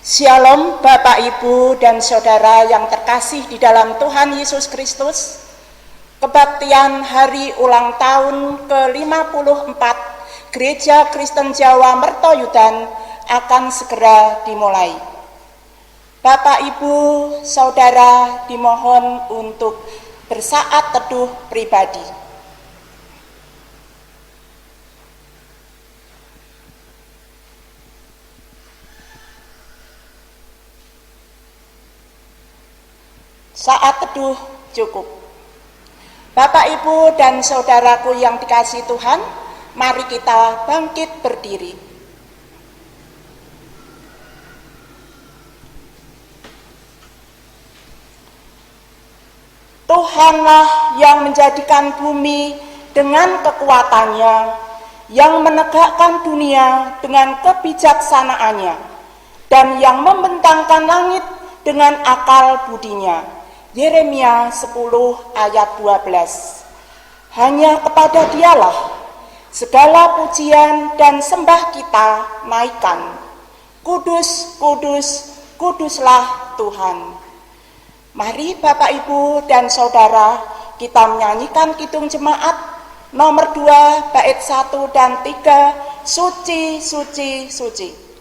Shalom Bapak Ibu dan Saudara yang terkasih di dalam Tuhan Yesus Kristus. Kebaktian hari ulang tahun ke-54 Gereja Kristen Jawa Mertoyudan akan segera dimulai. Bapak Ibu, Saudara dimohon untuk bersaat teduh pribadi. Saat teduh cukup. Bapak, Ibu, dan Saudaraku yang dikasihi Tuhan, mari kita bangkit berdiri. Tuhanlah yang menjadikan bumi dengan kekuatannya, yang menegakkan dunia dengan kebijaksanaannya, dan yang membentangkan langit dengan akal budinya. Yeremia 10 ayat 12. Hanya kepada Dialah segala pujian dan sembah kita naikkan. Kudus, kudus, kuduslah Tuhan. Mari Bapak Ibu dan Saudara, kita menyanyikan kidung jemaat nomor 2 bait 1 dan 3, suci, suci, suci.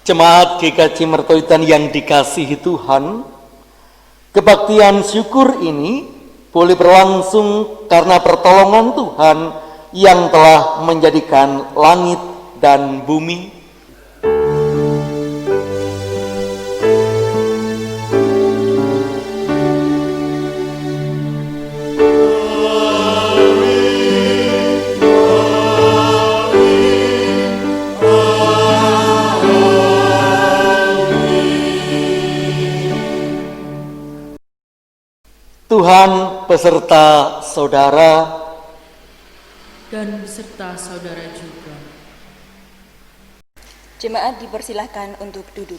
Jemaat GKJ Mertoyudan yang dikasihi Tuhan, kebaktian syukur ini boleh berlangsung karena pertolongan Tuhan yang telah menjadikan langit dan bumi. Tuhan beserta saudara dan beserta saudara juga. Jemaat dipersilahkan untuk duduk.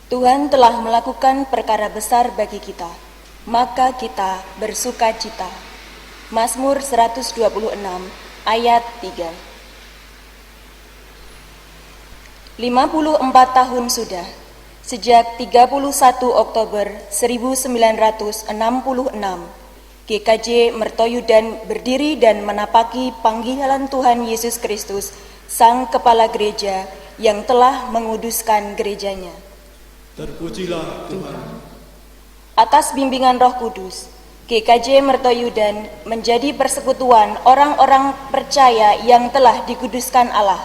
Tuhan telah melakukan perkara besar bagi kita, maka kita bersukacita. Mazmur 126 ayat 3. 54 tahun sudah, sejak 31 Oktober 1966, GKJ Mertoyudan berdiri dan menapaki panggilan Tuhan Yesus Kristus, Sang Kepala Gereja yang telah menguduskan gerejanya. Terpujilah Tuhan. Atas bimbingan Roh Kudus, GKJ Mertoyudan menjadi persekutuan orang-orang percaya yang telah dikuduskan Allah.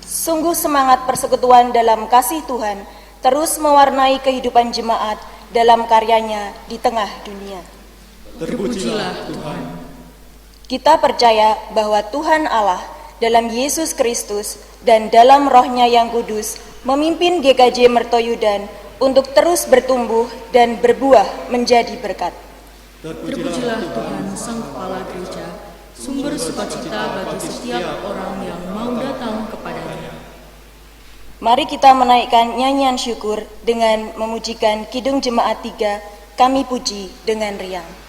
Sungguh semangat persekutuan dalam kasih Tuhan terus mewarnai kehidupan jemaat dalam karyanya di tengah dunia. Terpujilah Tuhan. Kita percaya bahwa Tuhan Allah dalam Yesus Kristus dan dalam Roh-Nya yang kudus memimpin GKJ Mertoyudan untuk terus bertumbuh dan berbuah menjadi berkat. Terpujilah Tuhan Sang Kepala Gereja, sumber sukacita bagi setiap orang yang mau datang kepadanya. Mari kita menaikkan nyanyian syukur dengan memujikan Kidung Jemaat 3, Kami Puji dengan riang.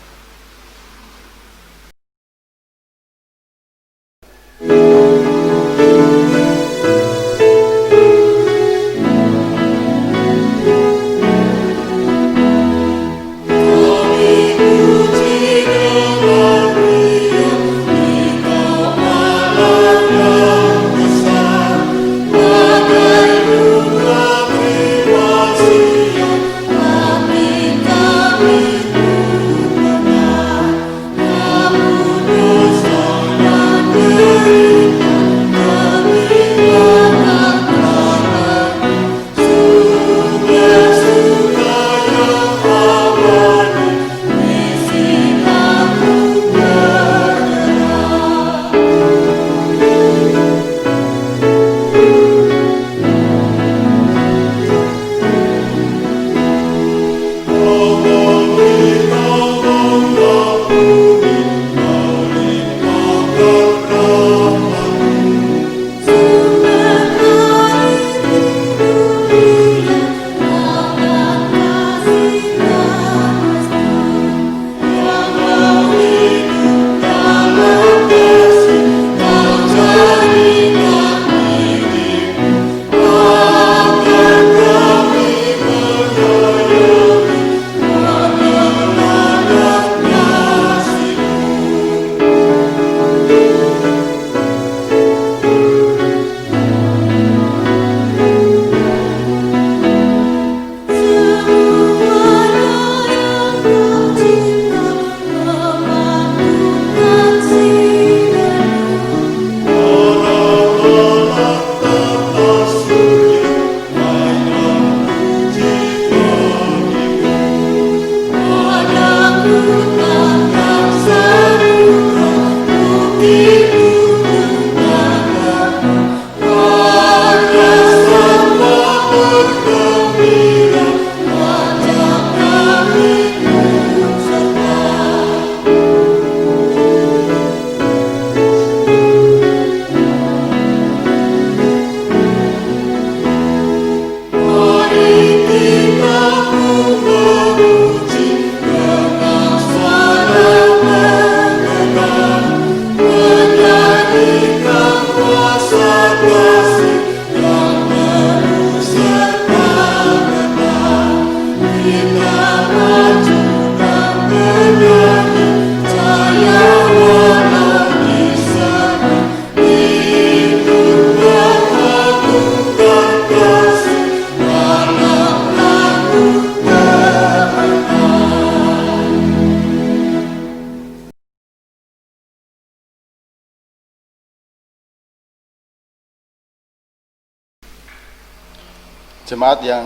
Jemaat yang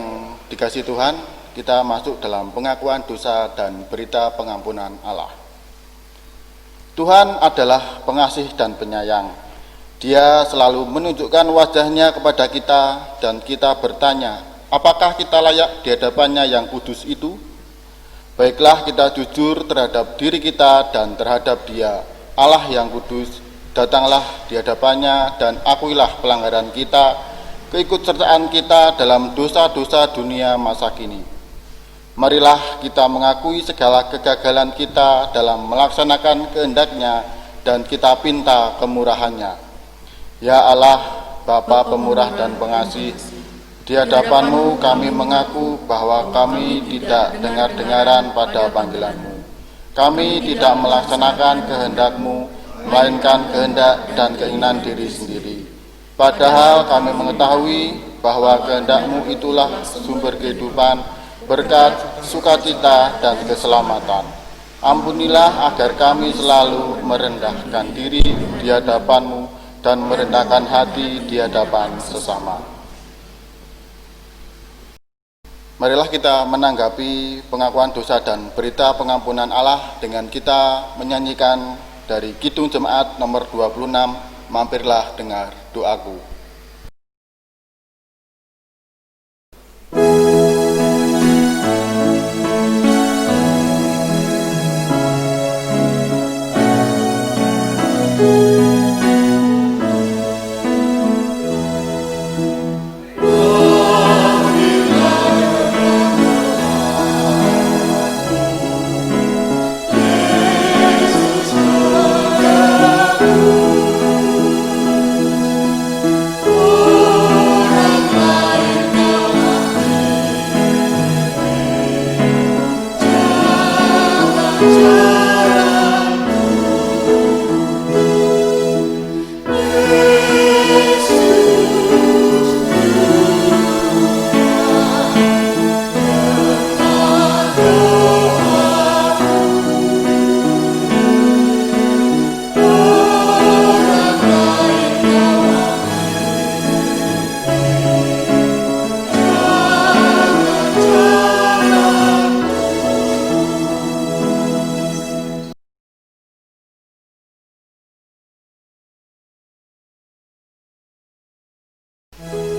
dikasihi Tuhan, kita masuk dalam pengakuan dosa dan berita pengampunan Allah. Tuhan adalah pengasih dan penyayang. Dia selalu menunjukkan wajahnya kepada kita dan kita bertanya, apakah kita layak di hadapannya yang kudus itu? Baiklah kita jujur terhadap diri kita dan terhadap Dia, Allah yang kudus, datanglah di hadapannya dan akuilah pelanggaran kita, keikutsertaan kita dalam dosa-dosa dunia masa kini. Marilah kita mengakui segala kegagalan kita dalam melaksanakan kehendak-Nya dan kita pinta kemurahan-Nya. Ya Allah, Bapa pemurah dan pengasih, di hadapan-Mu kami mengaku bahwa kami tidak dengar-dengaran pada panggilan-Mu. Kami tidak melaksanakan kehendak-Mu, melainkan kehendak dan keinginan diri sendiri. Padahal kami mengetahui bahwa kehendak-Mu itulah sumber kehidupan, berkat, sukacita, dan keselamatan. Ampunilah agar kami selalu merendahkan diri di hadapan-Mu dan merendahkan hati di hadapan sesama. Marilah kita menanggapi pengakuan dosa dan berita pengampunan Allah dengan kita menyanyikan dari Kidung Jemaat nomor 26, Mampirlah Dengar Doaku.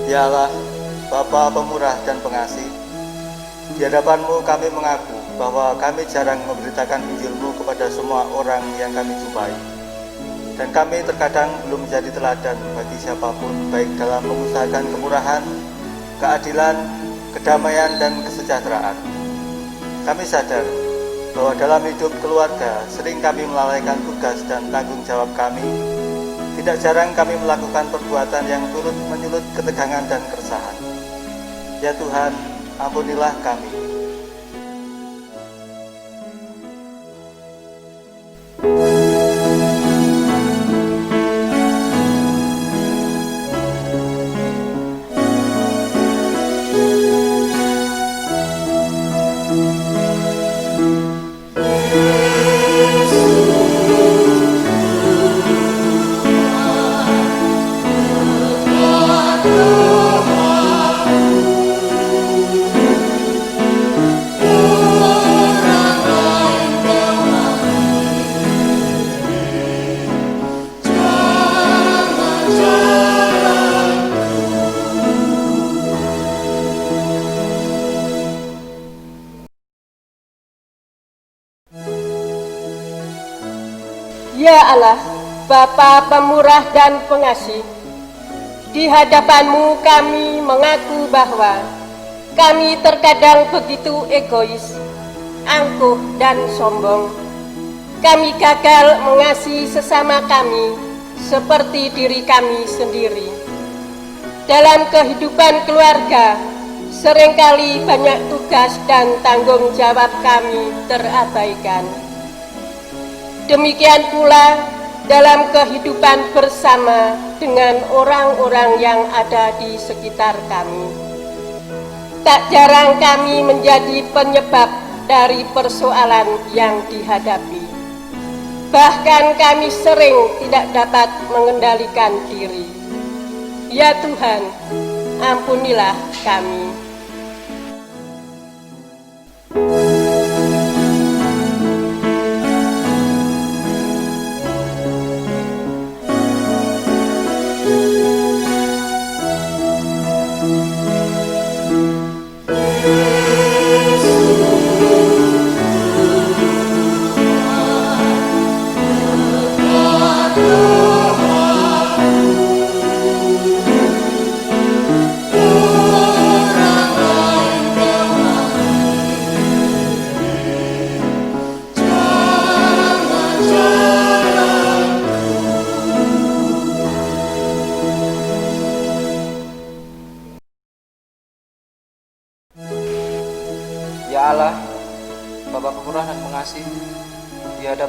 Ya Allah, Bapa pemurah dan pengasih, di hadapan-Mu kami mengaku bahwa kami jarang memberitakan Injil-Mu kepada semua orang yang kami jumpai. Dan kami terkadang belum menjadi teladan bagi siapapun, baik dalam mengusahakan kemurahan, keadilan, kedamaian, dan kesejahteraan. Kami sadar bahwa dalam hidup keluarga sering kami melalaikan tugas dan tanggung jawab kami. Tidak jarang kami melakukan perbuatan yang turut menyulut ketegangan dan keresahan. Ya Tuhan, ampunilah kami. Ya Allah, Bapa pemurah dan pengasih, di hadapan-Mu kami mengaku bahwa kami terkadang begitu egois, angkuh dan sombong. Kami gagal mengasihi sesama kami seperti diri kami sendiri. Dalam kehidupan keluarga, seringkali banyak tugas dan tanggung jawab kami terabaikan. Demikian pula dalam kehidupan bersama dengan orang-orang yang ada di sekitar kami. Tak jarang kami menjadi penyebab dari persoalan yang dihadapi. Bahkan kami sering tidak dapat mengendalikan diri. Ya Tuhan, ampunilah kami.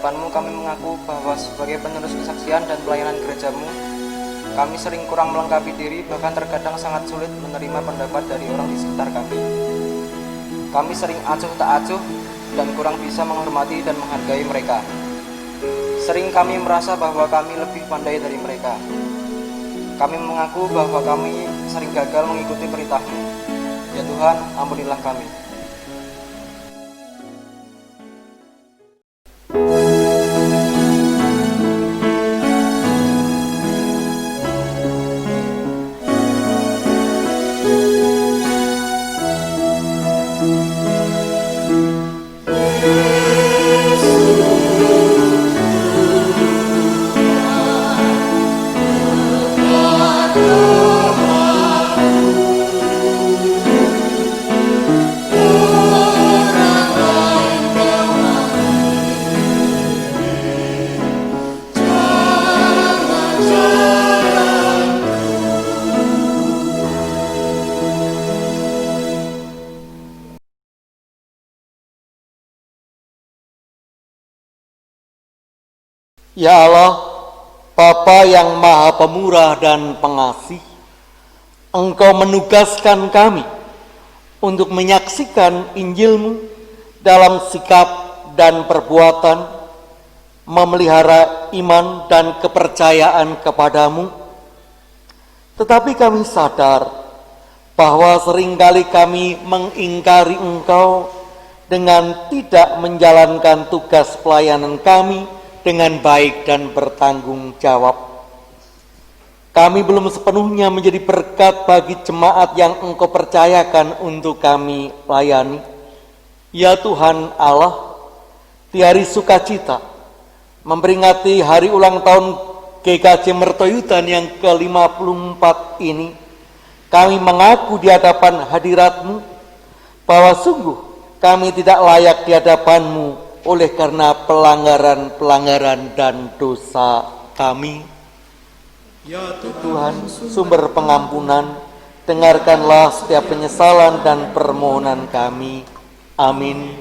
hadapan-Mu kami mengaku bahwa sebagai penerus kesaksian dan pelayanan gereja-Mu, kami sering kurang melengkapi diri, bahkan terkadang sangat sulit menerima pendapat dari orang di sekitar kami. Kami sering acuh tak acuh dan kurang bisa menghormati dan menghargai mereka. Sering kami merasa bahwa kami lebih pandai dari mereka. Kami mengaku bahwa kami sering gagal mengikuti perintah-Mu. Ya Tuhan, ampunilah kami. Ya Allah, Bapa yang Maha Pemurah dan Pengasih, Engkau menugaskan kami untuk menyaksikan Injil-Mu dalam sikap dan perbuatan, memelihara iman dan kepercayaan kepadamu. Tetapi kami sadar bahwa seringkali kami mengingkari Engkau dengan tidak menjalankan tugas pelayanan kami dengan baik dan bertanggung jawab. Kami belum sepenuhnya menjadi berkat bagi jemaat yang Engkau percayakan untuk kami layani. Ya Tuhan Allah, di hari sukacita memperingati hari ulang tahun GKJ Mertoyudan yang ke-54 ini, kami mengaku di hadapan hadirat-Mu bahwa sungguh kami tidak layak di hadapan-Mu oleh karena pelanggaran-pelanggaran dan dosa kami. Ya Tuhan, sumber pengampunan, dengarkanlah setiap penyesalan dan permohonan kami. Amin.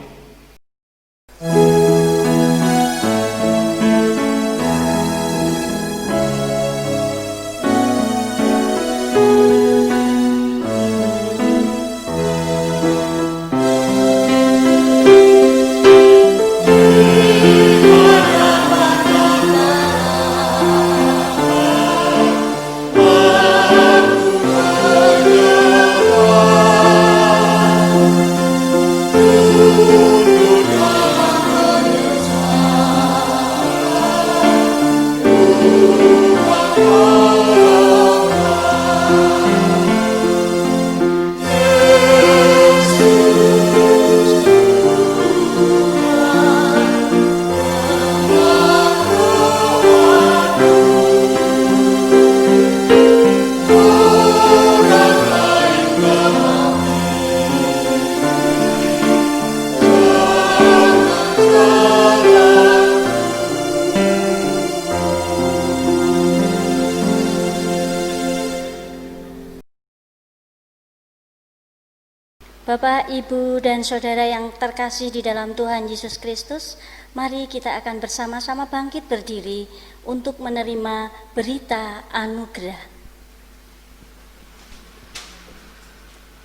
Bapak, Ibu, dan Saudara yang terkasih di dalam Tuhan Yesus Kristus, mari kita akan bersama-sama bangkit berdiri untuk menerima berita anugerah.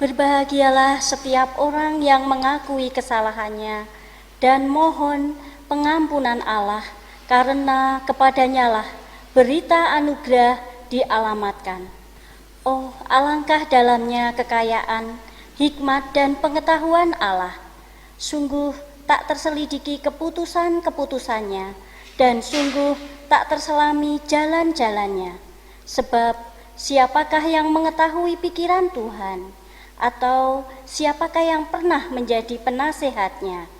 Berbahagialah setiap orang yang mengakui kesalahannya dan mohon pengampunan Allah, karena kepadanyalah berita anugerah dialamatkan. Oh, alangkah dalamnya kekayaan, hikmat dan pengetahuan Allah. Sungguh tak terselidiki keputusan-keputusannya, dan sungguh tak terselami jalan-jalannya. Sebab siapakah yang mengetahui pikiran Tuhan? Atau siapakah yang pernah menjadi penasehatnya?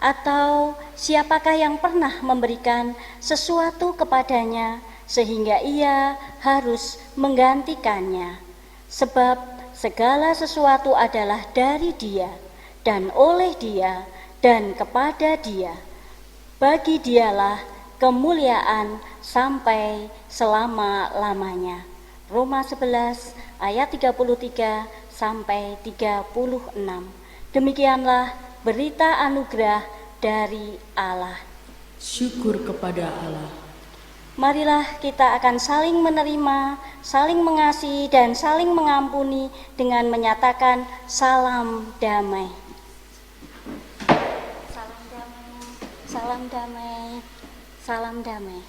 Atau siapakah yang pernah memberikan sesuatu kepadanya sehingga ia harus menggantikannya? Sebab segala sesuatu adalah dari Dia, dan oleh Dia, dan kepada Dia. Bagi Dialah kemuliaan sampai selama-lamanya. Roma 11 ayat 33 sampai 36. Demikianlah berita anugerah dari Allah. Syukur kepada Allah. Marilah kita akan saling menerima, saling mengasihi, dan saling mengampuni dengan menyatakan salam damai. Salam damai, salam damai, salam damai.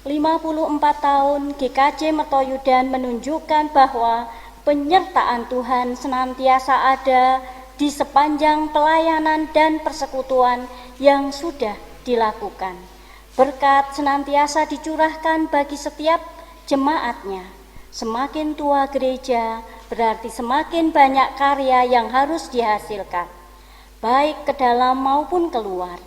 "54 tahun GKJ Mertoyudan menunjukkan bahwa penyertaan Tuhan senantiasa ada di sepanjang pelayanan dan persekutuan yang sudah dilakukan. Berkat senantiasa dicurahkan bagi setiap jemaatnya. Semakin tua gereja, berarti semakin banyak karya yang harus dihasilkan, baik ke dalam maupun keluar.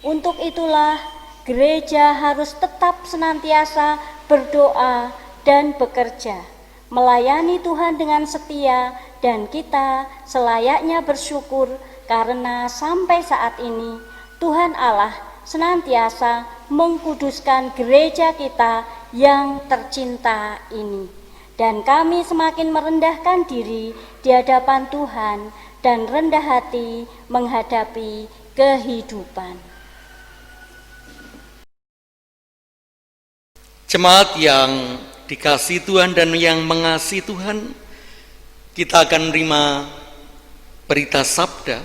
Untuk itulah, gereja harus tetap senantiasa berdoa dan bekerja, melayani Tuhan dengan setia, dan kita selayaknya bersyukur karena sampai saat ini Tuhan Allah senantiasa mengkuduskan gereja kita yang tercinta ini. Dan kami semakin merendahkan diri di hadapan Tuhan dan rendah hati menghadapi kehidupan. Jemaat yang dikasihi Tuhan dan yang mengasihi Tuhan, kita akan menerima berita sabda.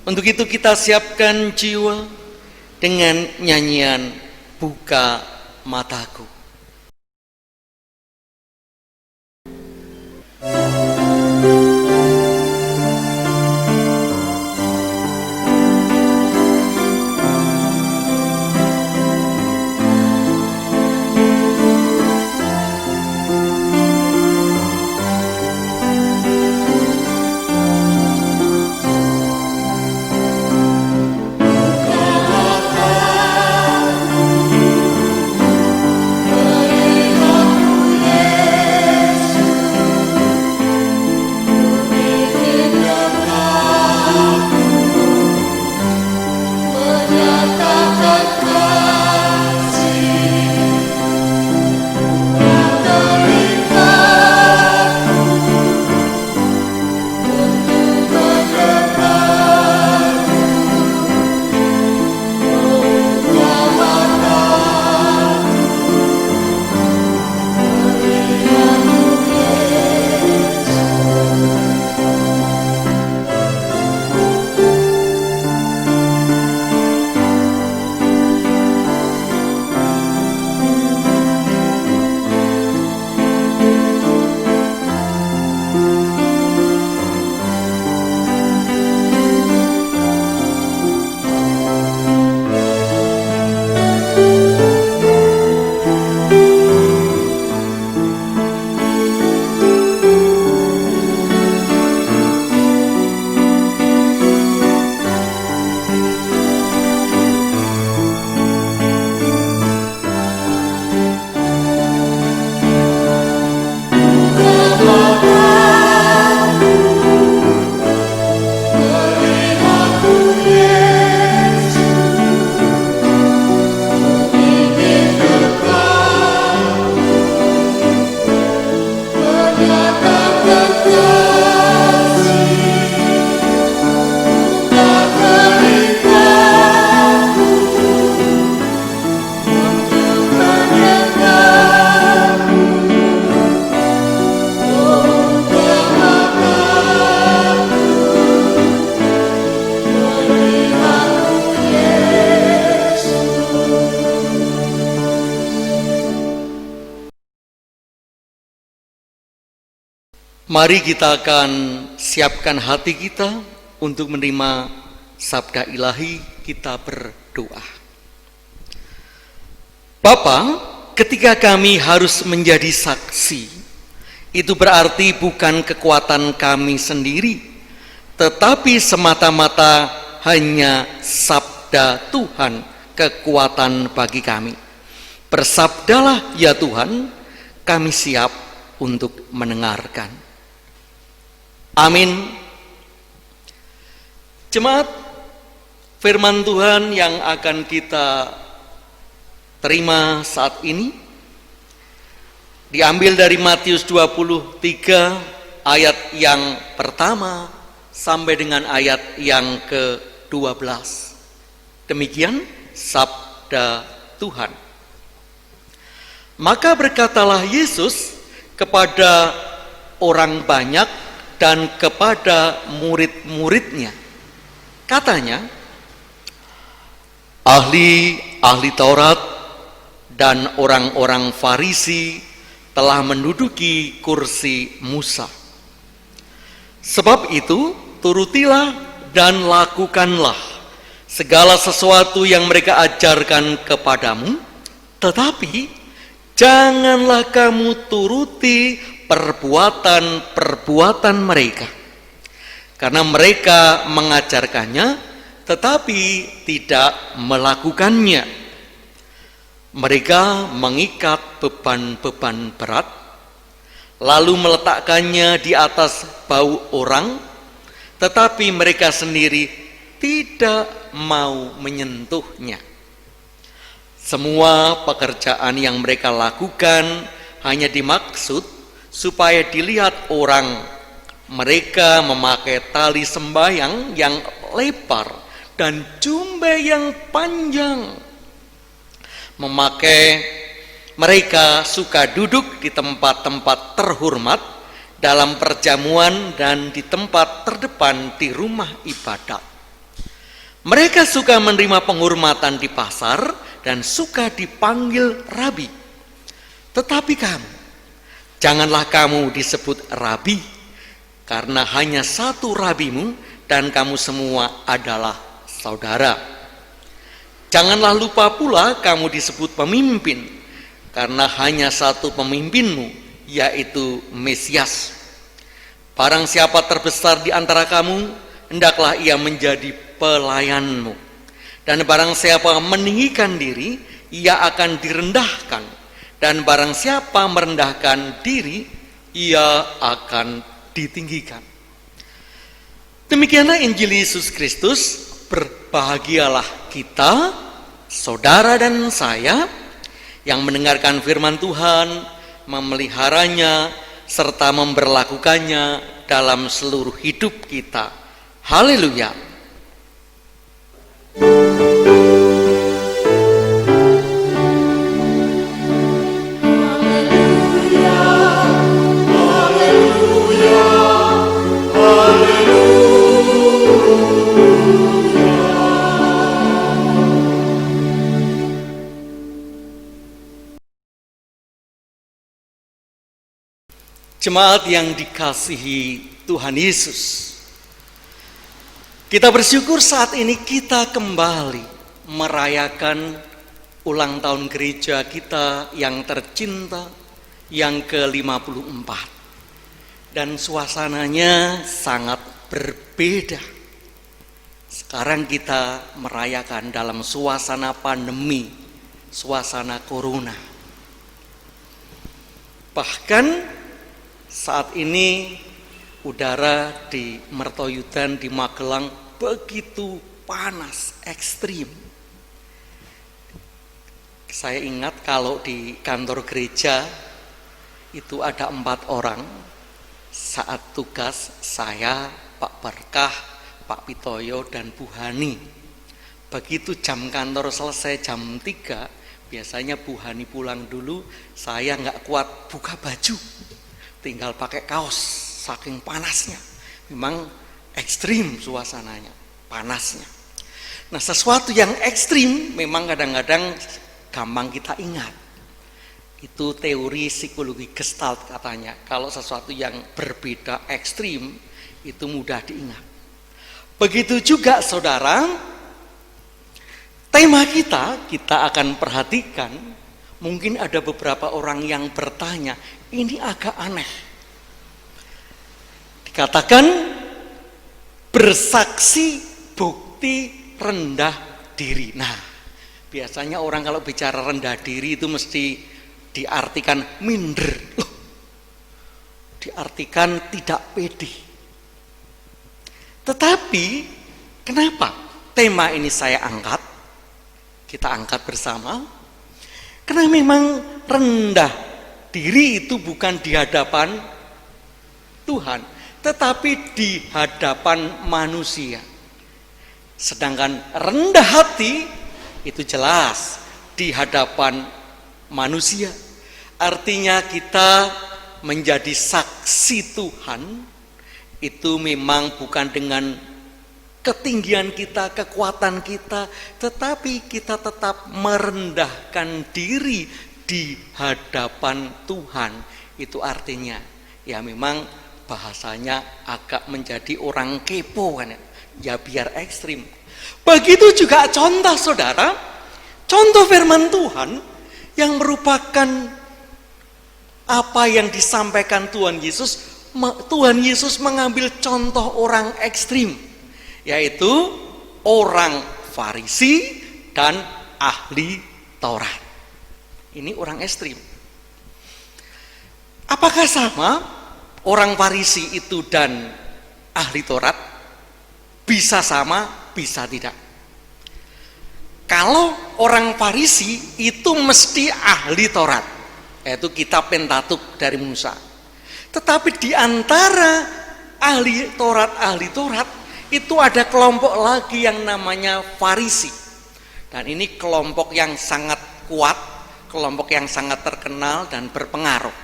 Untuk itu kita siapkan jiwa dengan nyanyian Buka Mataku. Mari kita akan siapkan hati kita untuk menerima sabda ilahi. Kita berdoa. Bapa, ketika kami harus menjadi saksi, itu berarti bukan kekuatan kami sendiri, tetapi semata-mata hanya sabda Tuhan kekuatan bagi kami. Bersabdalah ya Tuhan, kami siap untuk mendengarkan. Amin. Jemaat, firman Tuhan yang akan kita terima saat ini diambil dari Matius 23 ayat yang pertama sampai dengan ayat yang ke-12. Demikian sabda Tuhan. Maka berkatalah Yesus kepada orang banyak dan kepada murid-muridnya. Katanya, ahli Taurat dan orang-orang Farisi telah menduduki kursi Musa. Sebab itu, turutilah dan lakukanlah segala sesuatu yang mereka ajarkan kepadamu, tetapi janganlah kamu turuti perbuatan-perbuatan mereka, karena mereka mengajarkannya tetapi tidak melakukannya. Mereka mengikat beban-beban berat, lalu meletakkannya di atas bau orang, tetapi mereka sendiri tidak mau menyentuhnya. Semua pekerjaan yang mereka lakukan hanya dimaksud supaya dilihat orang. Mereka memakai tali sembahyang yang lebar dan jubah yang panjang. Mereka suka duduk di tempat-tempat terhormat dalam perjamuan dan di tempat terdepan di rumah ibadat. Mereka suka menerima penghormatan di pasar dan suka dipanggil rabi. Tetapi kamu, janganlah kamu disebut rabi, karena hanya satu rabimu dan kamu semua adalah saudara. Janganlah lupa pula kamu disebut pemimpin, karena hanya satu pemimpinmu, yaitu Mesias. Barang siapa terbesar di antara kamu, hendaklah ia menjadi pelayanmu. Dan barang siapa meninggikan diri, ia akan direndahkan. Dan barang siapa merendahkan diri, ia akan ditinggikan. Demikianlah Injil Yesus Kristus. Berbahagialah kita, saudara dan saya, yang mendengarkan firman Tuhan, memeliharanya, serta memberlakukannya dalam seluruh hidup kita. Haleluya. Jemaat yang dikasihi Tuhan Yesus, kita bersyukur saat ini kita kembali merayakan ulang tahun gereja kita yang tercinta yang ke-54. Dan suasananya sangat berbeda. Sekarang kita merayakan dalam suasana pandemi, suasana corona. Bahkan saat ini udara di Mertoyudan, di Magelang begitu panas, ekstrim. Saya ingat kalau di kantor gereja itu ada 4 orang. Saat tugas saya, Pak Berkah, Pak Pitoyo, dan Bu Hani. Begitu jam kantor selesai jam 3, biasanya Bu Hani pulang dulu, saya nggak kuat buka baju. Tinggal pakai kaos, saking panasnya. Memang ekstrim suasananya, panasnya. Nah, sesuatu yang ekstrim memang kadang-kadang gampang kita ingat. Itu teori psikologi Gestalt katanya. Kalau sesuatu yang berbeda ekstrim, itu mudah diingat. Begitu juga saudara, tema kita akan perhatikan. Mungkin ada beberapa orang yang bertanya, ini agak aneh. Dikatakan bersaksi bukti rendah diri. Nah, biasanya orang kalau bicara rendah diri itu mesti diartikan minder. Diartikan tidak pede. Tetapi kenapa tema ini saya angkat? Kita angkat bersama. Karena memang rendah diri itu bukan di hadapan Tuhan, tetapi di hadapan manusia. Sedangkan rendah hati itu jelas di hadapan manusia. Artinya kita menjadi saksi Tuhan itu memang bukan dengan ketinggian kita, kekuatan kita, tetapi kita tetap merendahkan diri di hadapan Tuhan. Itu artinya ya memang bahasanya agak menjadi orang kepo kan ya, biar ekstrim. Begitu juga contoh saudara, contoh firman Tuhan yang merupakan apa yang disampaikan Tuhan Yesus. Tuhan Yesus mengambil contoh orang ekstrim, yaitu orang Farisi dan ahli Taurat. Ini orang ekstrim. Apakah sama orang Farisi itu dan ahli Taurat? Bisa sama, bisa tidak. Kalau orang Farisi itu mesti ahli Taurat, yaitu kitab Pentatuk dari Musa. Tetapi di antara ahli Taurat itu ada kelompok lagi yang namanya Farisi. Dan ini kelompok yang sangat kuat, kelompok yang sangat terkenal dan berpengaruh.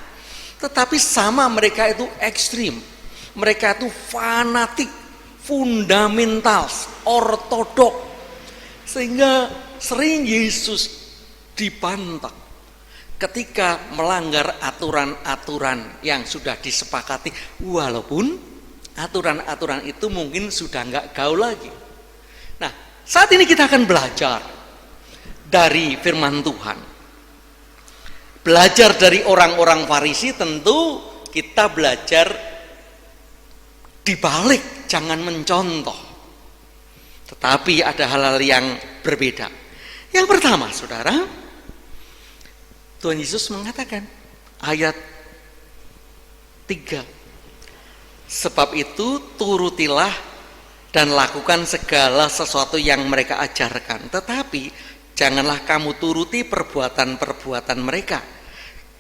Tetapi sama, mereka itu ekstrim, mereka itu fanatik, fundamental, ortodok, sehingga sering Yesus dibantah ketika melanggar aturan-aturan yang sudah disepakati, walaupun aturan-aturan itu mungkin sudah nggak gaul lagi. Nah, saat ini kita akan belajar dari firman Tuhan. Belajar dari orang-orang Farisi, tentu kita belajar dibalik, jangan mencontoh. Tetapi ada hal-hal yang berbeda. Yang pertama, saudara, Tuhan Yesus mengatakan, ayat 3, sebab itu turutilah dan lakukan segala sesuatu yang mereka ajarkan. Tetapi janganlah kamu turuti perbuatan-perbuatan mereka,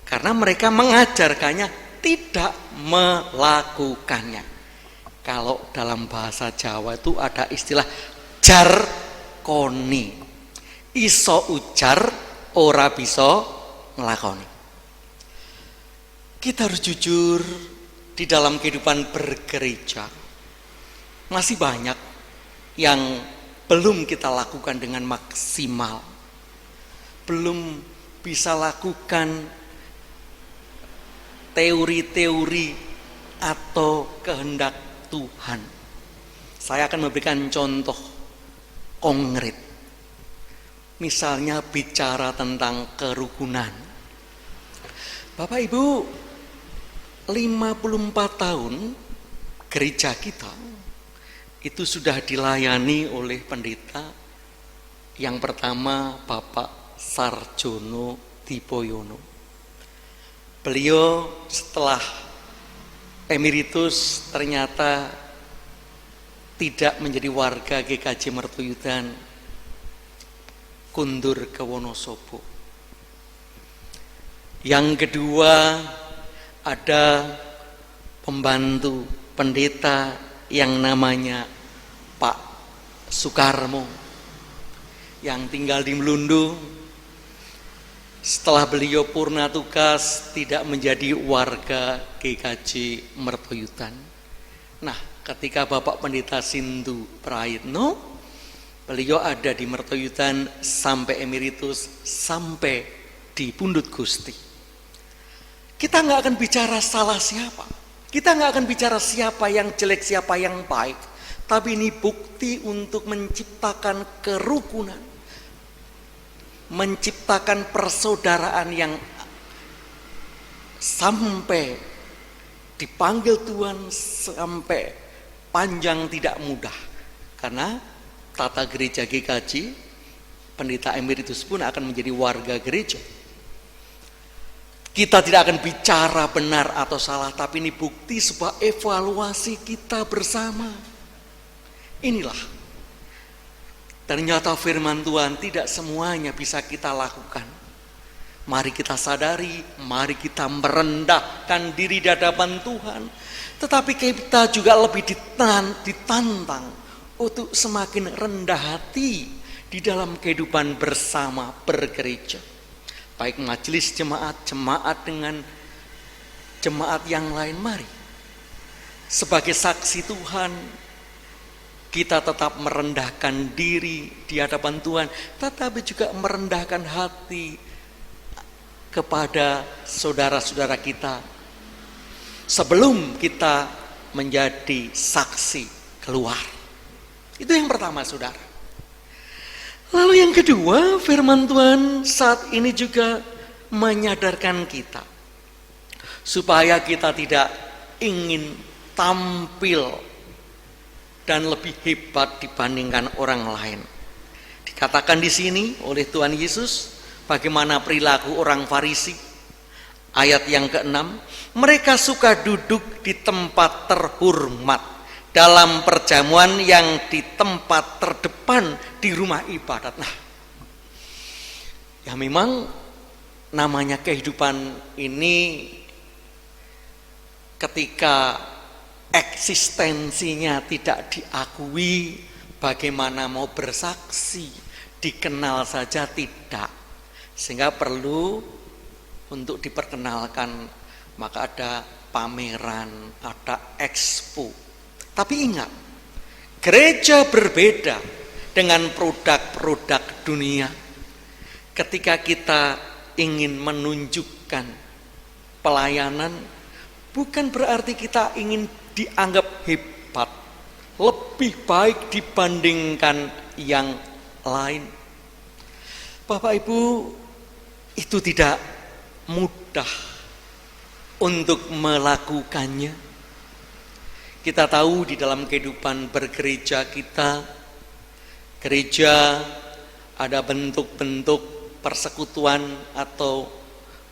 karena mereka mengajarkannya, tidak melakukannya. Kalau dalam bahasa Jawa itu ada istilah jarkoni, iso ujar ora bisa ngelakoni. Kita harus jujur, di dalam kehidupan bergereja masih banyak yang belum kita lakukan dengan maksimal, belum bisa lakukan teori-teori atau kehendak Tuhan. Saya akan memberikan contoh konkret. Misalnya bicara tentang kerukunan. Bapak Ibu, 54 tahun gereja kita itu sudah dilayani oleh pendeta. Yang pertama Bapak Sarjono Dipoyono. Beliau setelah emeritus ternyata tidak menjadi warga GKJ Mertoyudan, kundur ke Wonosobo. Yang kedua, ada pembantu pendeta yang namanya Pak Sukarmo yang tinggal di Melundu. Setelah beliau purna tugas, tidak menjadi warga GKJ Mertoyudan. Nah, ketika Bapak Pendeta Sindu Prayitno, beliau ada di Mertoyudan sampai emeritus, sampai di Pundut Gusti. Kita nggak akan bicara salah siapa, kita nggak akan bicara siapa yang jelek, siapa yang baik, tapi ini bukti untuk menciptakan kerukunan, menciptakan persaudaraan yang sampai dipanggil Tuhan, sampai panjang tidak mudah. Karena tata gereja GKJ, pendeta emeritus pun akan menjadi warga gereja. Kita tidak akan bicara benar atau salah, tapi ini bukti sebuah evaluasi kita bersama. Inilah, ternyata firman Tuhan tidak semuanya bisa kita lakukan. Mari kita sadari, mari kita merendahkan diri di hadapan Tuhan. Tetapi kita juga lebih ditantang untuk semakin rendah hati di dalam kehidupan bersama bergereja. Baik majelis jemaat dengan jemaat yang lain, mari sebagai saksi Tuhan kita tetap merendahkan diri di hadapan Tuhan, tetapi juga merendahkan hati kepada saudara-saudara kita sebelum kita menjadi saksi keluar. Itu yang pertama, saudara. Lalu yang kedua, firman Tuhan saat ini juga menyadarkan kita supaya kita tidak ingin tampil dan lebih hebat dibandingkan orang lain. Dikatakan di sini oleh Tuhan Yesus bagaimana perilaku orang Farisi. Ayat yang ke-6, mereka suka duduk di tempat terhormat dalam perjamuan yang di tempat terdepan di rumah ibadat. Nah, ya memang namanya kehidupan ini ketika eksistensinya tidak diakui, bagaimana mau bersaksi, dikenal saja tidak. Sehingga perlu untuk diperkenalkan, maka ada pameran, ada expo. Tapi ingat, gereja berbeda dengan produk-produk dunia. Ketika kita ingin menunjukkan pelayanan, bukan berarti kita ingin dianggap hebat, lebih baik dibandingkan yang lain. Bapak Ibu, itu tidak mudah untuk melakukannya. Kita tahu di dalam kehidupan bergereja kita, gereja ada bentuk-bentuk persekutuan atau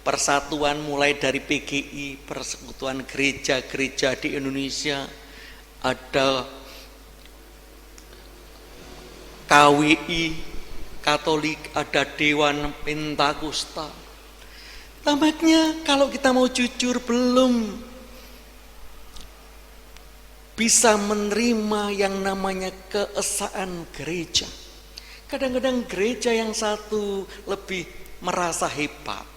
persatuan, mulai dari PGI, persekutuan gereja-gereja di Indonesia, ada KWI, Katolik, ada Dewan Pentakosta. Tampaknya kalau kita mau jujur belum bisa menerima yang namanya keesaan gereja. Kadang-kadang gereja yang satu lebih merasa hebat.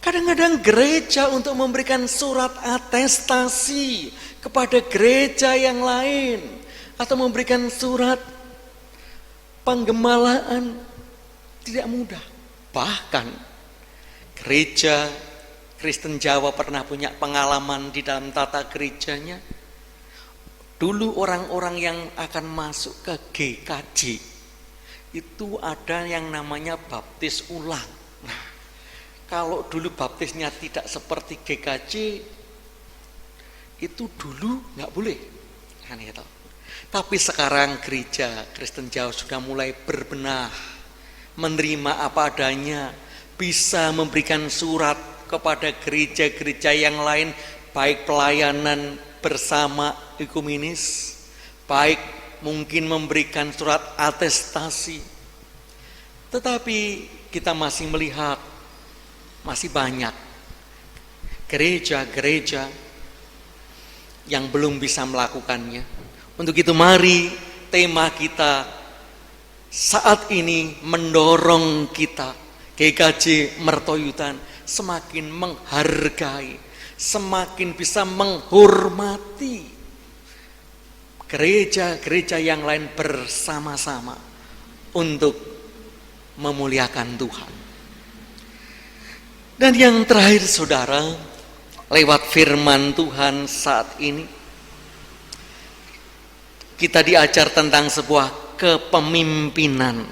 Kadang-kadang gereja untuk memberikan surat atestasi kepada gereja yang lain atau memberikan surat penggemalaan tidak mudah. Bahkan gereja Kristen Jawa pernah punya pengalaman di dalam tata gerejanya. Dulu orang-orang yang akan masuk ke GKJ itu ada yang namanya baptis ulang. Nah, kalau dulu baptisnya tidak seperti GKJ, itu dulu nggak boleh, kan gitu. Tapi sekarang gereja Kristen Jawa sudah mulai berbenah, menerima apa adanya, bisa memberikan surat kepada gereja-gereja yang lain, baik pelayanan bersama ekumenis, baik mungkin memberikan surat atestasi. Tetapi kita masih melihat masih banyak gereja-gereja yang belum bisa melakukannya. Untuk itu mari tema kita saat ini mendorong kita GKJ Mertoyudan semakin menghargai, semakin bisa menghormati gereja-gereja yang lain bersama-sama untuk memuliakan Tuhan. Dan yang terakhir saudara, lewat firman Tuhan saat ini kita diajar tentang sebuah kepemimpinan.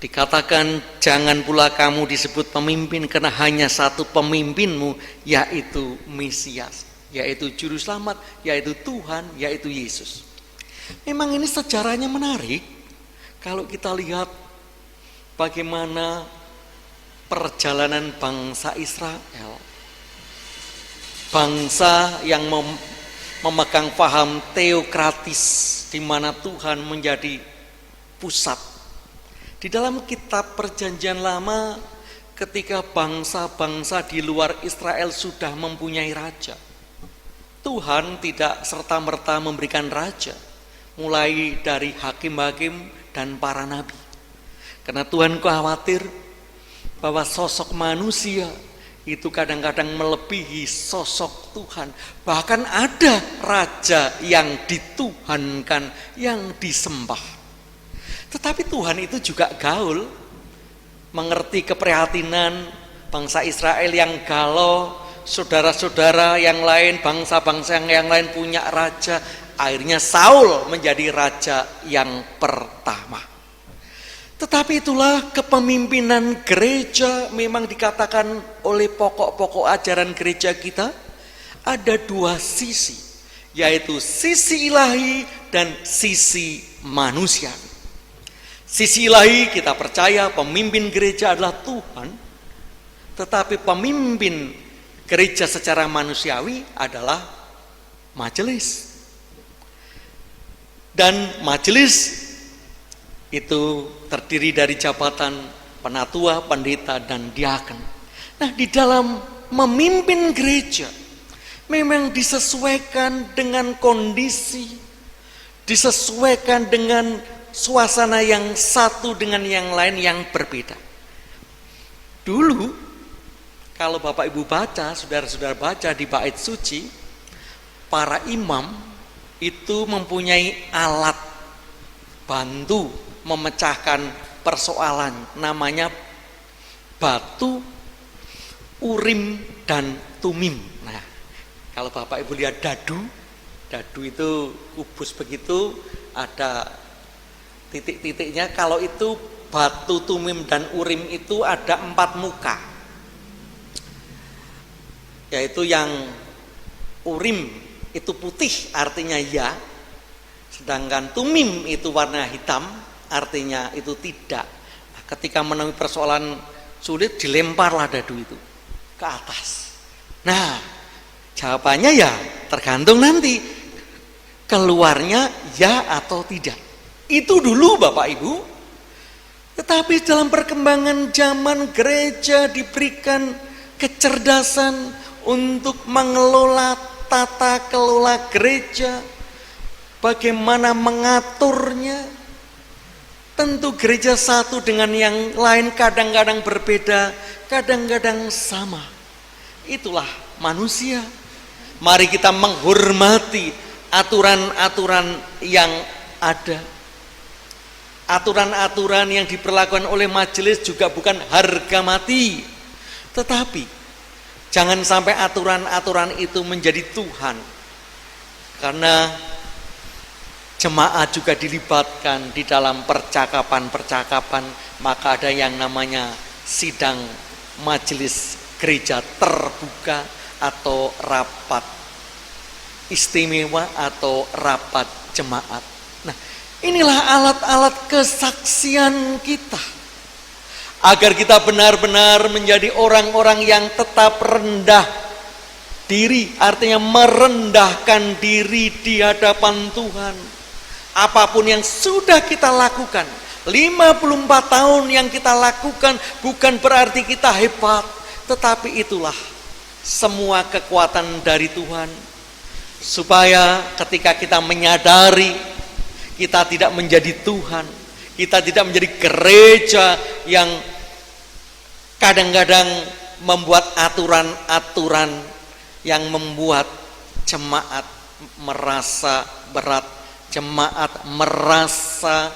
Dikatakan jangan pula kamu disebut pemimpin karena hanya satu pemimpinmu, yaitu Mesias, yaitu Juru Selamat, yaitu Tuhan, yaitu Yesus. Memang ini sejarahnya menarik kalau kita lihat bagaimana perjalanan bangsa Israel. Bangsa yang memegang paham teokratis di mana Tuhan menjadi pusat. Di dalam kitab Perjanjian Lama, ketika bangsa-bangsa di luar Israel sudah mempunyai raja, Tuhan tidak serta-merta memberikan raja, mulai dari hakim-hakim dan para nabi. Karena Tuhan khawatir bahwa sosok manusia itu kadang-kadang melebihi sosok Tuhan. Bahkan ada raja yang dituhankan, yang disembah. Tetapi Tuhan itu juga gaul, mengerti keprihatinan bangsa Israel yang galau, saudara-saudara yang lain, bangsa-bangsa yang lain punya raja. Akhirnya Saul menjadi raja yang pertama. Tetapi itulah kepemimpinan gereja. Memang dikatakan oleh pokok-pokok ajaran gereja kita, ada dua sisi, yaitu sisi ilahi dan sisi manusia. Sisi ilahi kita percaya pemimpin gereja adalah Tuhan, tetapi pemimpin gereja secara manusiawi adalah majelis. Dan majelis itu terdiri dari jabatan penatua, pendeta, dan diaken. Nah, di dalam memimpin gereja memang disesuaikan dengan kondisi, disesuaikan dengan suasana yang satu dengan yang lain yang berbeda. Dulu, kalau Bapak Ibu baca, saudara-saudara baca di bait suci, para imam itu mempunyai alat bantu memecahkan persoalan, namanya batu, urim, dan tumim. Nah, kalau Bapak Ibu lihat dadu itu kubus begitu, ada titik-titiknya. Kalau itu batu, tumim, dan urim itu ada 4 muka, yaitu yang urim itu putih, artinya ya, sedangkan tumim itu warna hitam, artinya itu tidak. Nah, ketika menemui persoalan sulit, dilemparlah dadu itu ke atas. Nah, jawabannya ya tergantung nanti keluarnya ya atau tidak. Itu dulu Bapak Ibu. Tetapi dalam perkembangan zaman, gereja diberikan kecerdasan untuk mengelola tata kelola gereja, bagaimana mengaturnya. Tentu gereja satu dengan yang lain kadang-kadang berbeda, kadang-kadang sama. Itulah manusia. Mari kita menghormati aturan-aturan yang ada. Aturan-aturan yang diperlakukan oleh majelis juga bukan harga mati, tetapi jangan sampai aturan-aturan itu menjadi Tuhan. Karena jemaat juga dilibatkan di dalam percakapan-percakapan, maka ada yang namanya sidang majelis gereja terbuka atau rapat istimewa atau rapat jemaat. Nah, inilah alat-alat kesaksian kita agar kita benar-benar menjadi orang-orang yang tetap rendah diri, artinya merendahkan diri di hadapan Tuhan. Apapun yang sudah kita lakukan, 54 tahun yang kita lakukan, bukan berarti kita hebat, tetapi itulah semua kekuatan dari Tuhan. Supaya ketika kita menyadari kita tidak menjadi Tuhan, kita tidak menjadi gereja yang kadang-kadang membuat aturan-aturan yang membuat jemaat merasa berat, jemaat merasa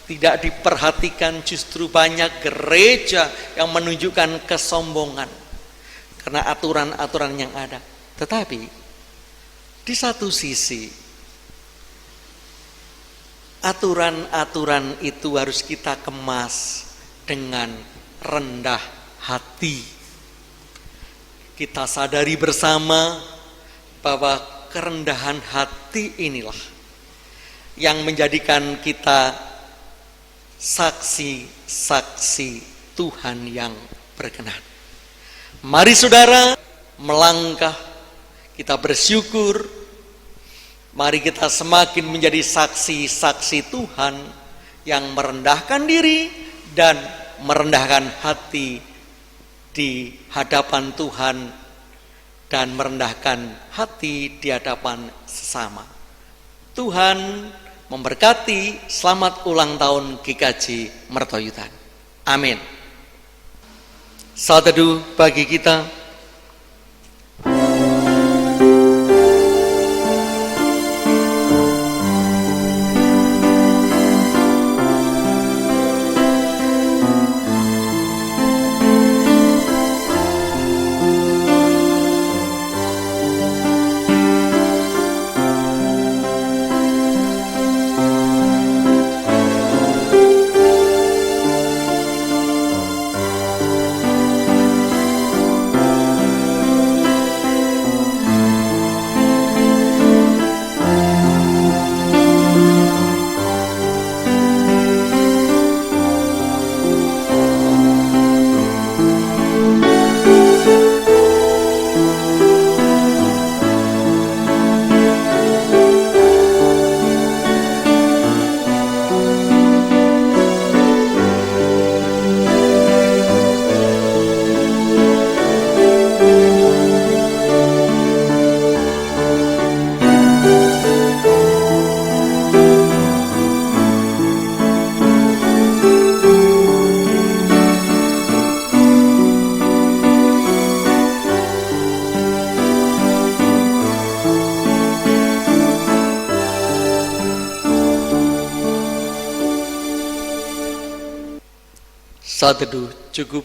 tidak diperhatikan. Justru banyak gereja yang menunjukkan kesombongan karena aturan-aturan yang ada. Tetapi di satu sisi, aturan-aturan itu harus kita kemas dengan rendah hati. Kita sadari bersama bahwa kerendahan hati inilah yang menjadikan kita saksi-saksi Tuhan yang berkenan. Mari saudara melangkah, kita bersyukur. Mari kita semakin menjadi saksi-saksi Tuhan yang merendahkan diri dan merendahkan hati di hadapan Tuhan dan merendahkan hati di hadapan sesama. Tuhan memberkati. Selamat ulang tahun GKJ Mertoyudan. Amin. Saat teduh bagi kita. Saat teduh cukup.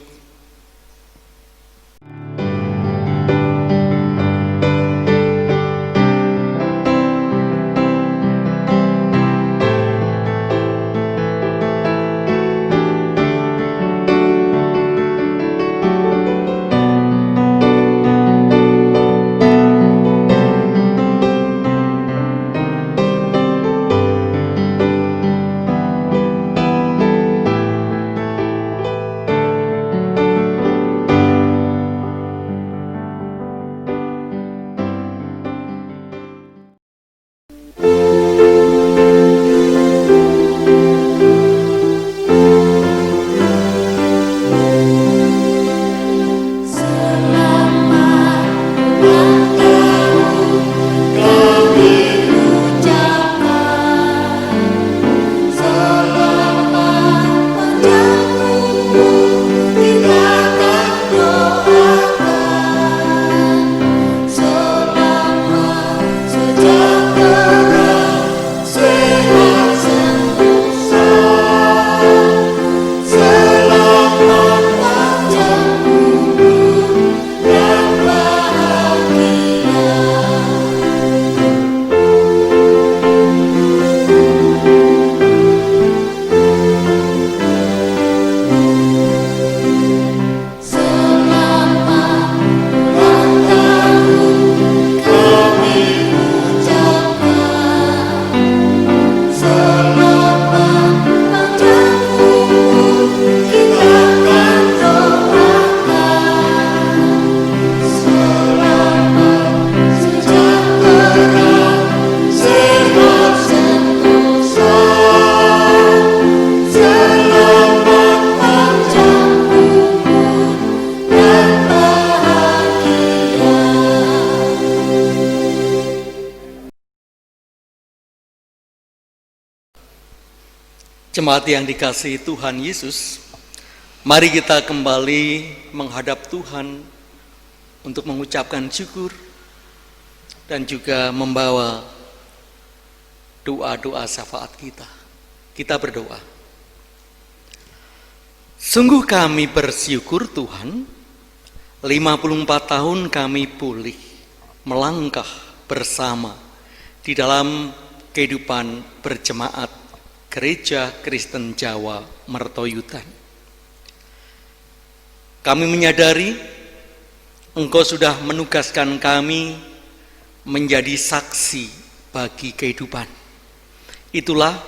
Jemaat yang dikasihi Tuhan Yesus, mari kita kembali menghadap Tuhan untuk mengucapkan syukur dan juga membawa doa-doa syafaat kita. Kita berdoa. Sungguh kami bersyukur Tuhan, 54 tahun kami pulih melangkah bersama di dalam kehidupan berjemaat Gereja Kristen Jawa Mertoyudan. Kami menyadari Engkau sudah menugaskan kami menjadi saksi bagi kehidupan. Itulah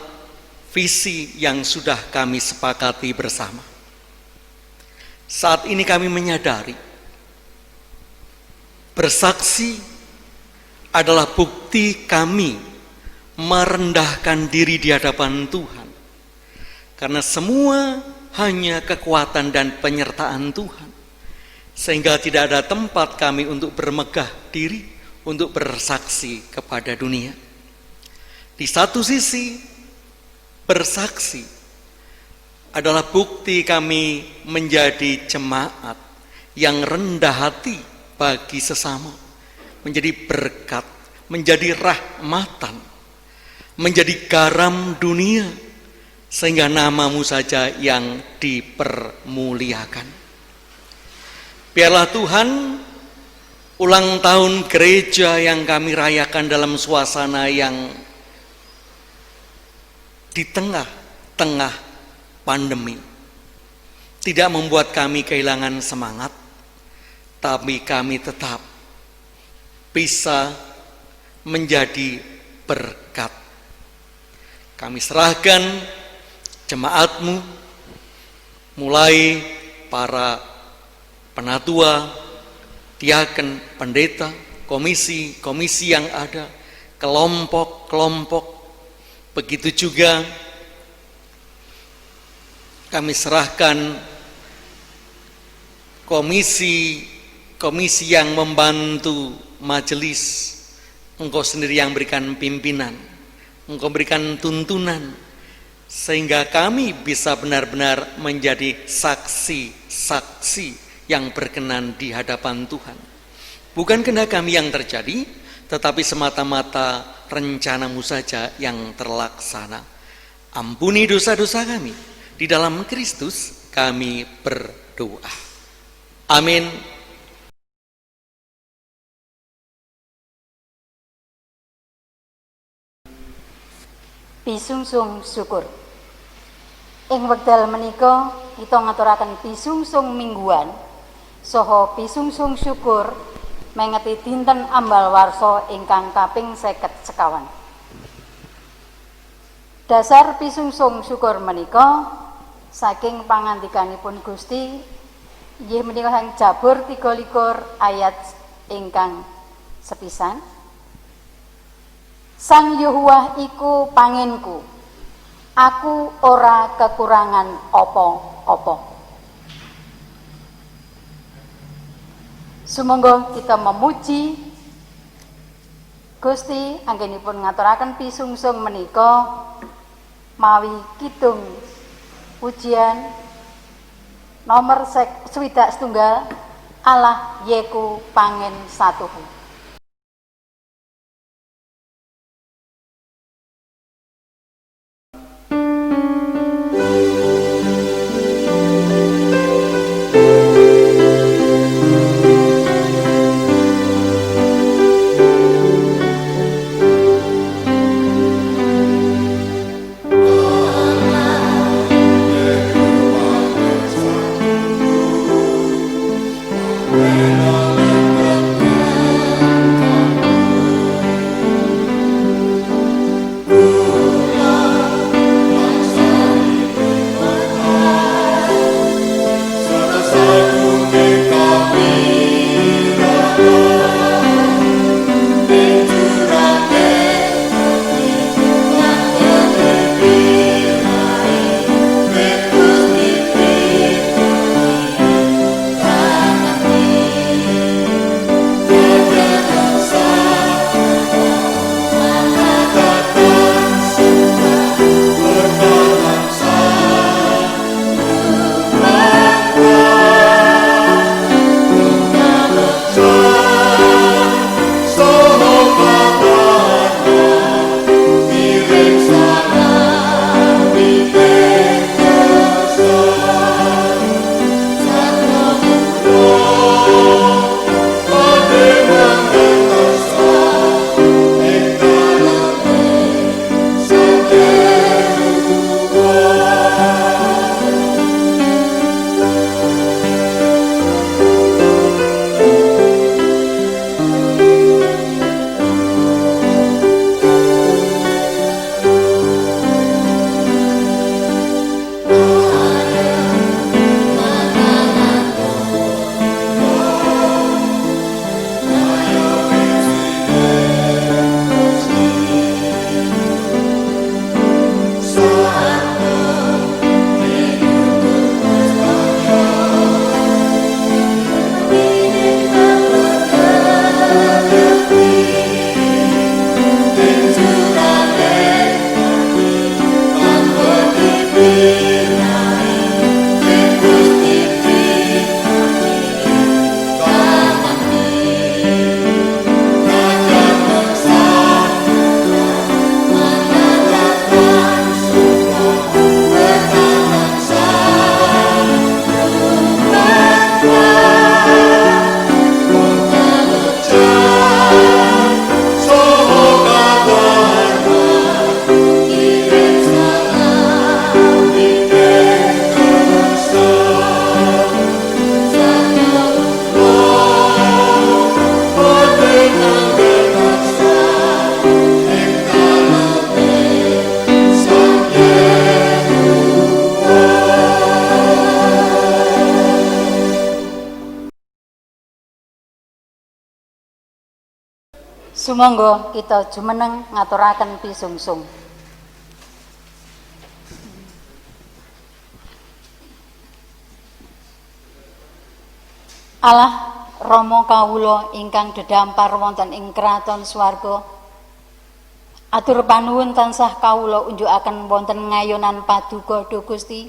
visi yang sudah kami sepakati bersama. Saat ini kami menyadari bersaksi adalah bukti kami merendahkan diri di hadapan Tuhan, karena semua hanya kekuatan dan penyertaan Tuhan. sehingga tidak ada tempat kami untuk bermegah diri, untuk bersaksi kepada dunia. Di satu sisi, bersaksi adalah bukti kami menjadi jemaat yang rendah hati bagi sesama, menjadi berkat, menjadi rahmatan, menjadi garam dunia, sehingga namamu saja yang dipermuliakan. Biarlah Tuhan, ulang tahun gereja yang kami rayakan dalam suasana yang di tengah-tengah pandemi tidak membuat kami kehilangan semangat, tapi kami tetap bisa menjadi berkat. Kami serahkan jemaatmu, mulai para penatua, diaken, pendeta, komisi-komisi yang ada, kelompok-kelompok, begitu juga kami serahkan komisi yang membantu majelis. Engkau sendiri yang berikan pimpinan, Engkau berikan tuntunan, sehingga kami bisa benar-benar menjadi saksi-saksi yang berkenan di hadapan Tuhan. Bukan kehendak kami yang terjadi, tetapi semata-mata rencana-Mu saja yang terlaksana. Ampuni dosa-dosa kami, di dalam Kristus kami berdoa. Amin. Pisungsung syukur. Ing wekdal menika kita ngaturaken pisungsung mingguan saha pisungsung syukur mengeti dinten ambal warsa ingkang kaping 50 sekawan. Dasar pisungsung syukur menika saking pangandikanipun Gusti inggih menika sang Jabur 23 ayat ingkang sepisan. Sang Yahuwah iku panginku, aku ora kekurangan apa-apa. Sumangga kita memuji Gusti anggenipun ngaturaken pisungsung menika mawi kidung pujian nomor 61 Allah yeku pangen satuhu. When all Sumangga kita jumeneng ngaturaken pisungsung. Allah Rama kawula ingkang dedampar wonten ing kraton swarga, atur panuwun tansah kawula unjukaken wonten ngayonan paduka Duh Gusti,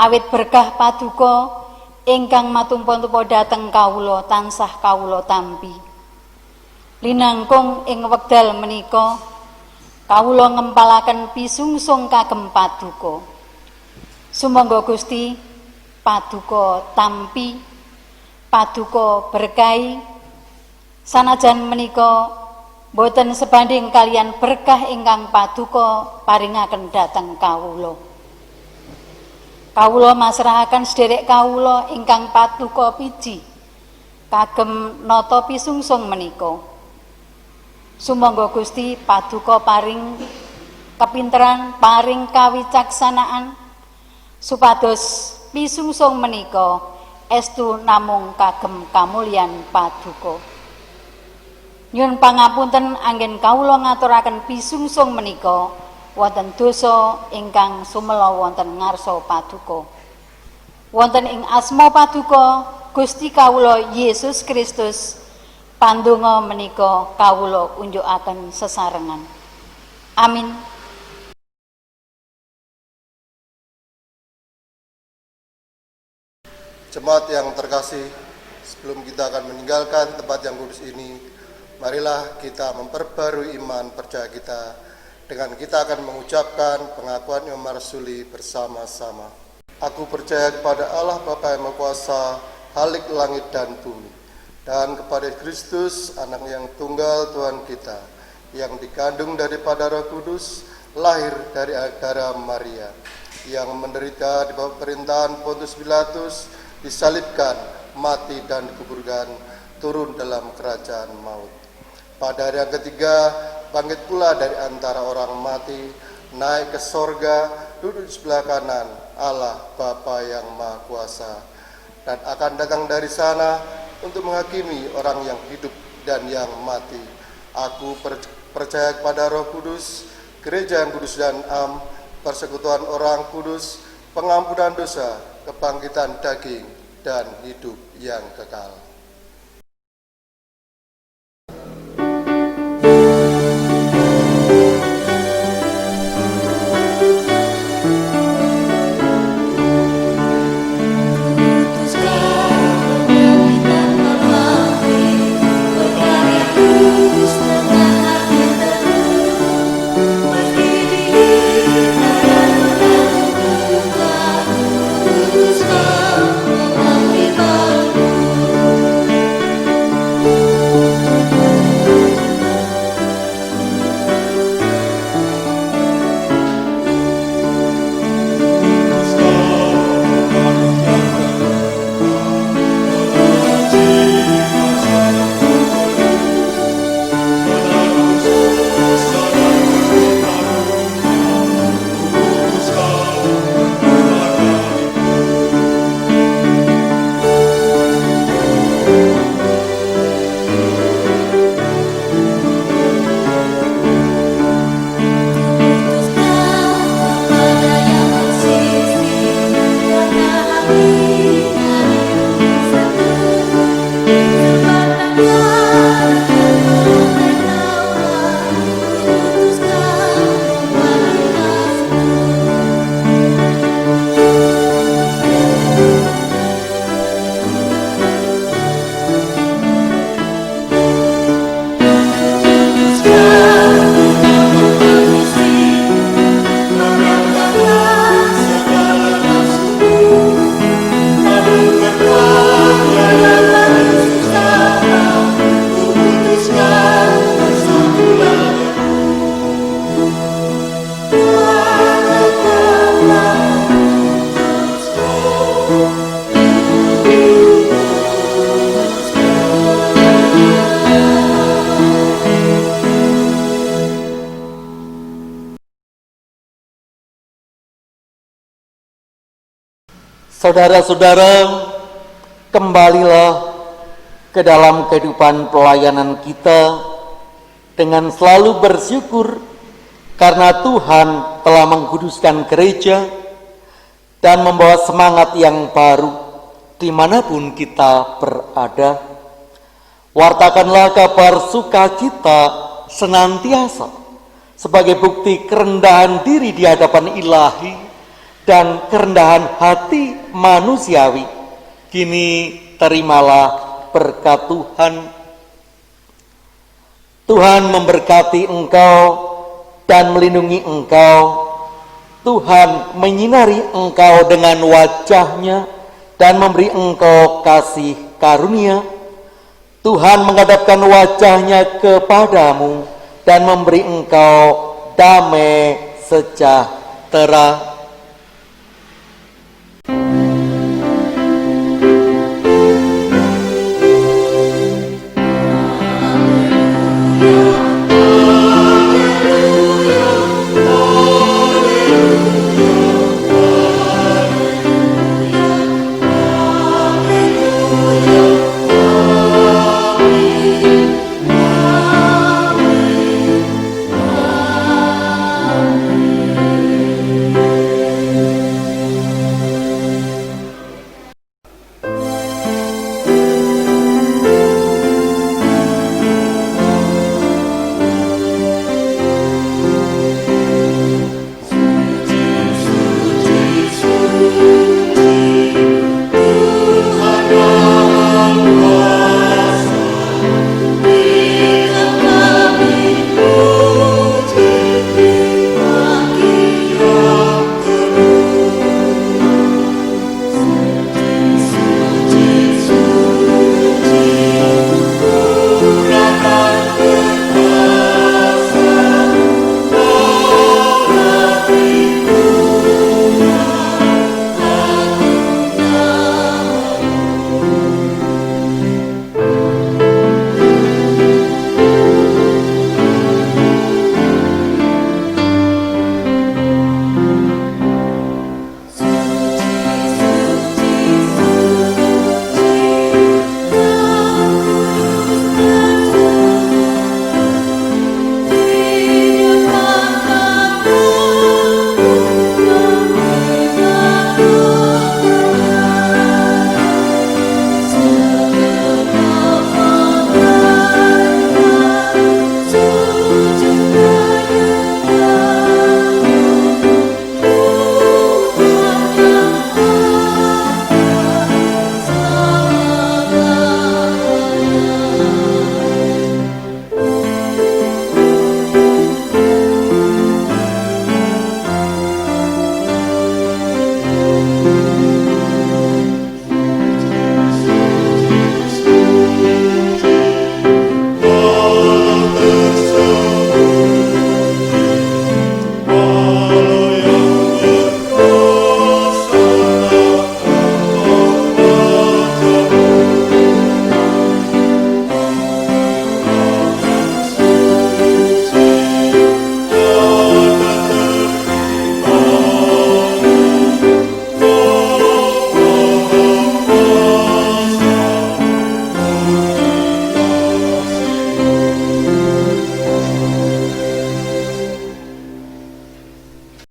awit berkah paduka ingkang matumpa-tumpa dhateng kawula tansah kawula tampi. Linangkung ing wekdal menika kawula ngempalaken pisungsung kagem paduka. Sumangga Gusti paduka tampi, paduka berkahi, sanajan menika boten sebanding kalian berkah ingkang paduka paringaken dhateng kawula. Kawula masrahaken sederek kawula ingkang paduka piji kagem nata pisungsung menika. Sumangga Gusti paduka paring kepinteran, paring kawicaksanaan supados pisungsung menika estu namung kagem kamulyan paduka. Nyuwun pangapunten anggen kawula ngaturaken pisungsung menika wonten dosa ingkang sumela wonten ngarsa paduka. Wonten ing asma paduka Gusti kawula Yesus Kristus, pandonga menika kawula unjukaken sesarengan. Amin. Jemaat yang terkasih, sebelum kita akan meninggalkan tempat yang kudus ini, marilah kita memperbarui iman percaya kita dengan kita akan mengucapkan pengakuan Imam Marsuli bersama-sama. Aku percaya kepada Allah Bapa yang Maha Kuasa, Khalik langit dan bumi, dan kepada Kristus, Anak yang tunggal Tuhan kita, yang dikandung daripada Roh Kudus, lahir dari darah Maria, yang menderita di bawah pemerintahan Pontius Pilatus, disalibkan, mati dan dikuburkan, turun dalam kerajaan maut. Pada hari yang ketiga, bangkit pula dari antara orang mati, naik ke sorga, duduk di sebelah kanan Allah Bapa yang Maha Kuasa, dan akan datang dari sana untuk menghakimi orang yang hidup dan yang mati. Aku percaya kepada Roh Kudus, gereja yang kudus dan am, persekutuan orang kudus, pengampunan dosa, kebangkitan daging, dan hidup yang kekal. Saudara-saudara, kembalilah ke dalam kehidupan pelayanan kita dengan selalu bersyukur karena Tuhan telah mengkuduskan gereja dan membawa semangat yang baru dimanapun kita berada. Wartakanlah kabar sukacita senantiasa sebagai bukti kerendahan diri di hadapan Ilahi dan kerendahan hati manusiawi. Kini terimalah berkat Tuhan. Tuhan memberkati engkau dan melindungi engkau. Tuhan menyinari engkau dengan wajah-Nya dan memberi engkau kasih karunia. Tuhan menghadapkan wajah-Nya kepadamu dan memberi engkau damai sejahtera.